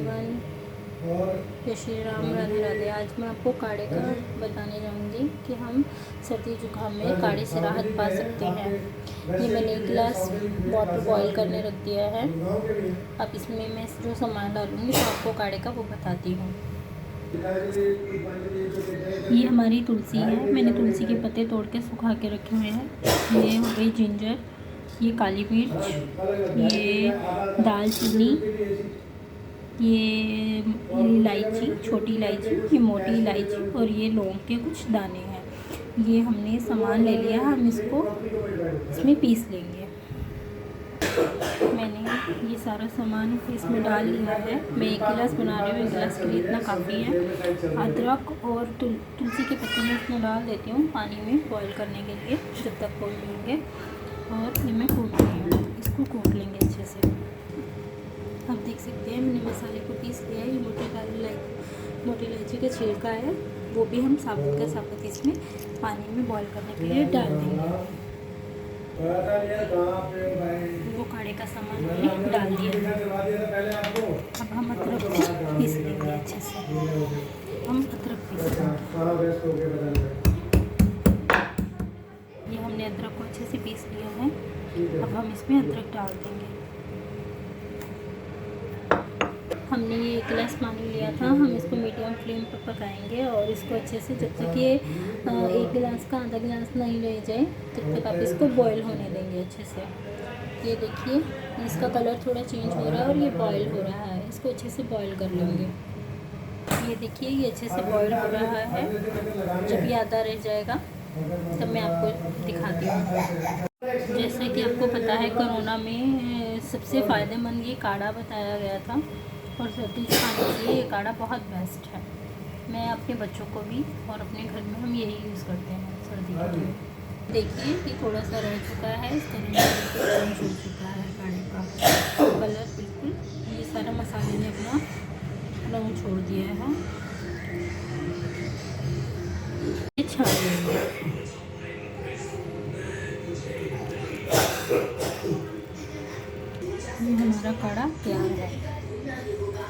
Everyone, जय श्री राम, राधे राधे। आज मैं आपको काढ़े का बताने जाऊंगी कि हम सर्दी जुकाम में काढ़े से राहत पा सकते हैं। ये मैंने एक गिलास वाटर बॉईल करने रख दिया है। अब इसमें मैं जो सामान डालूंगी तो आपको काढ़े का वो बताती हूँ। ये हमारी तुलसी है, मैंने तुलसी के पत्ते तोड़ के सुखा के रखे हुए हैं। ये हो गई जिंजर, ये काली मिर्च, ये दालचीनी, ये इलायची, छोटी इलायची, ये मोटी इलायची और ये लौंग के कुछ दाने हैं। ये हमने सामान ले लिया, हम इसको इसमें पीस लेंगे। मैंने ये सारा सामान इसमें डाल लिया है। मैं एक गिलास बना रही हूँ, एक गिलास के लिए इतना काफ़ी है। अदरक और तुलसी के पत्ते मैं इसमें डाल देती हूँ पानी में बॉईल करने के लिए, जब तक खोल लेंगे। और ये मैं कूट रही हूँ, इसको कूट लेंगे अच्छे से। आप देख सकते हैं मैंने मसाले को पीस लिया है। ये मोटी इलायची का छिलका है, वो भी हम साबुत का साबुत इसमें पानी में बॉईल करने के लिए डाल देंगे। वो काढ़े का सामान हमने डाल दिया। अब हम अदरक को पीस लेंगे अच्छे से। हम अदरक पीस लेंगे। ये हमने अदरक को अच्छे से पीस लिया है। अब हम इसमें अदरक डाल देंगे। हमने ये एक गिलास पानी लिया था, हम इसको मीडियम फ्लेम पर पकाएंगे और इसको अच्छे से जब तक ये एक गिलास का आधा गिलास नहीं रह जाए तब तक आप इसको बॉईल होने देंगे अच्छे से। ये देखिए इसका कलर थोड़ा चेंज हो रहा है और ये बॉईल हो रहा है। इसको अच्छे से बॉईल कर लेंगे। ये देखिए ये अच्छे से बॉईल हो रहा है। जब ये आधा रह जाएगा तब मैं आपको दिखाती हूँ। जैसे कि आपको पता है कोरोना में सबसे फ़ायदेमंद ये काढ़ा बताया गया था और सर्दी जुकाम के लिए ये काढ़ा बहुत बेस्ट है। मैं अपने बच्चों को भी और अपने घर में हम यही यूज़ करते हैं सर्दी के लिए। देखिए ये थोड़ा सा रह चुका है, इसका रंग छूट चुका है काढ़े का कलर बिल्कुल। ये सारा मसाले ने अपना रंग छोड़ दिया है। ये छान लेंगे। ये हमारा काढ़ा तैयार है।